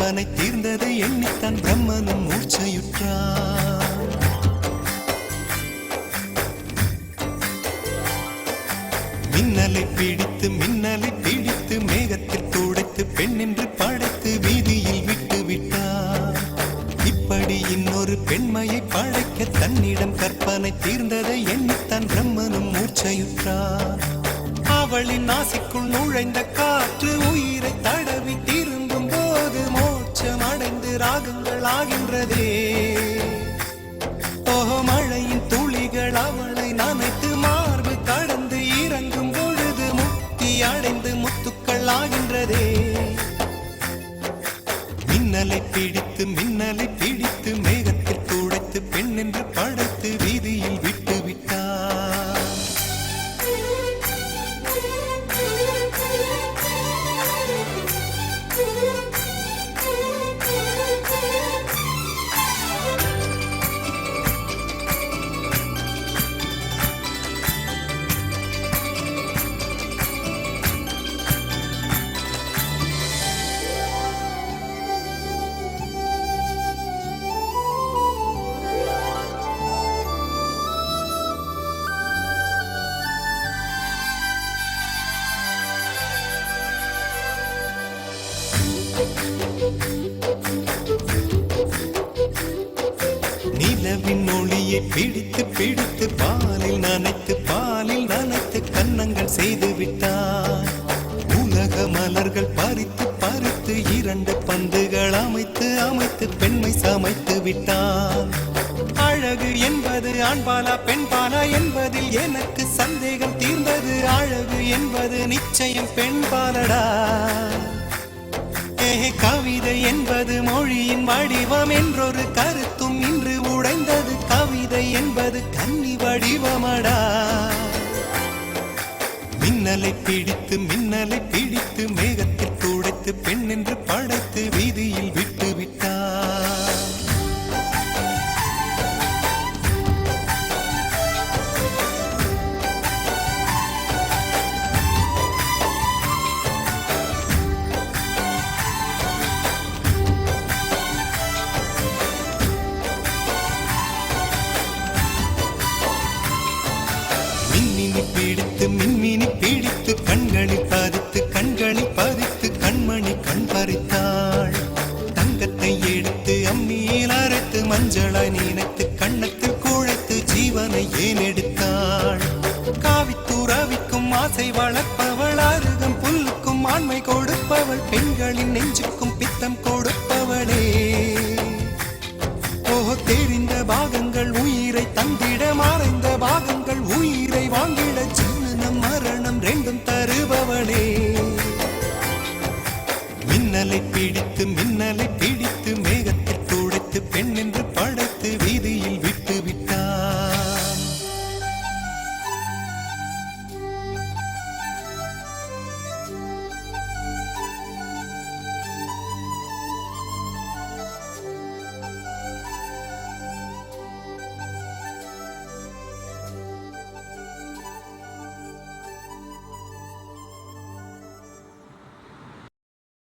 கற்பனை தீர்ந்ததை எண்ணித்தான் பிரம்மனும் மூர்ச்சையுற்றான். மின்னலை பிடித்து மேகத்தில் துடைத்து பெண் என்று படைத்து வீதியில் விட்டு விட்டார். இப்படி இன்னொரு பெண்மையை படைக்க தன்னிடம் கற்பனை தீர்ந்ததை எண்ணித்தான் பிரம்மனும் மூர்ச்சையுற்றார். அவளின் நாசிக்குள் நுழைந்த காற்று உயிரை தடவி திரும்பும் போது மோட்சம் அடைந்து ராகங்கள் ஆகின்றதே. ஓஹோ, மழையின் துளிகள் அவளை நனைத்து மார்பு கடந்து இறங்கும் பொழுது முக்தி அடைந்து முத்துக்கள் ஆகின்றதே. மின்னலை பிடித்து மேகத்தில் துடைத்து பெண் என்று படைத்து வீதியில் விட்டு விட்டார். நிலவின் ஒளியை பிடித்து பாலில் நனைத்து கன்னங்கள் செய்து விட்டார். உலக மலர்கள் பறித்து இரண்டு பந்துகள் அமைத்து பெண்மை சமைத்து விட்டார். அழகு என்பது ஆண்பாலா பெண்பாலா என்பதில் எனக்கு சந்தேகம் தீர்ந்தது. அழகு என்பது நிச்சயம் பெண்பாலடா. கவிதை என்பது மொழியின் வடிவம் என்றொரு கருத்தும் இன்று உடைந்தது. கவிதை என்பது கன்னி வடிவமடா. மின்னலை பிடித்து மேகத்தில் துடைத்து பெண் என்று படைத்து வீதியில் விட்டு விட்டார். மின்மினி பிடித்து கண்களில் பதித்து கண்மணி கண் பறித்தாள். தங்கத்தை எடுத்து அம்மியில் அரைத்து மஞ்சளாய் நினைத்து கண்ணத்தில் குழைத்து ஜீவனை ஏன் எடுத்தாள். காவித்துறவிக்கும் ஆசை வளர்ப்பவள், அருகம் புல்லுக்கும் ஆண்மை கொடுப்பவள், பெண்களின் நெஞ்சுக்கும் பித்தம் கொடுப்பவளே. ஓஹோ, தெரிந்த பாகங்கள் உயிரை தந்திட, மறைந்த பாகங்கள் உயிரை வாங்கிட, ஜனனம் மரணம் ரெண்டும் தருபவளே. மின்னலை பிடித்து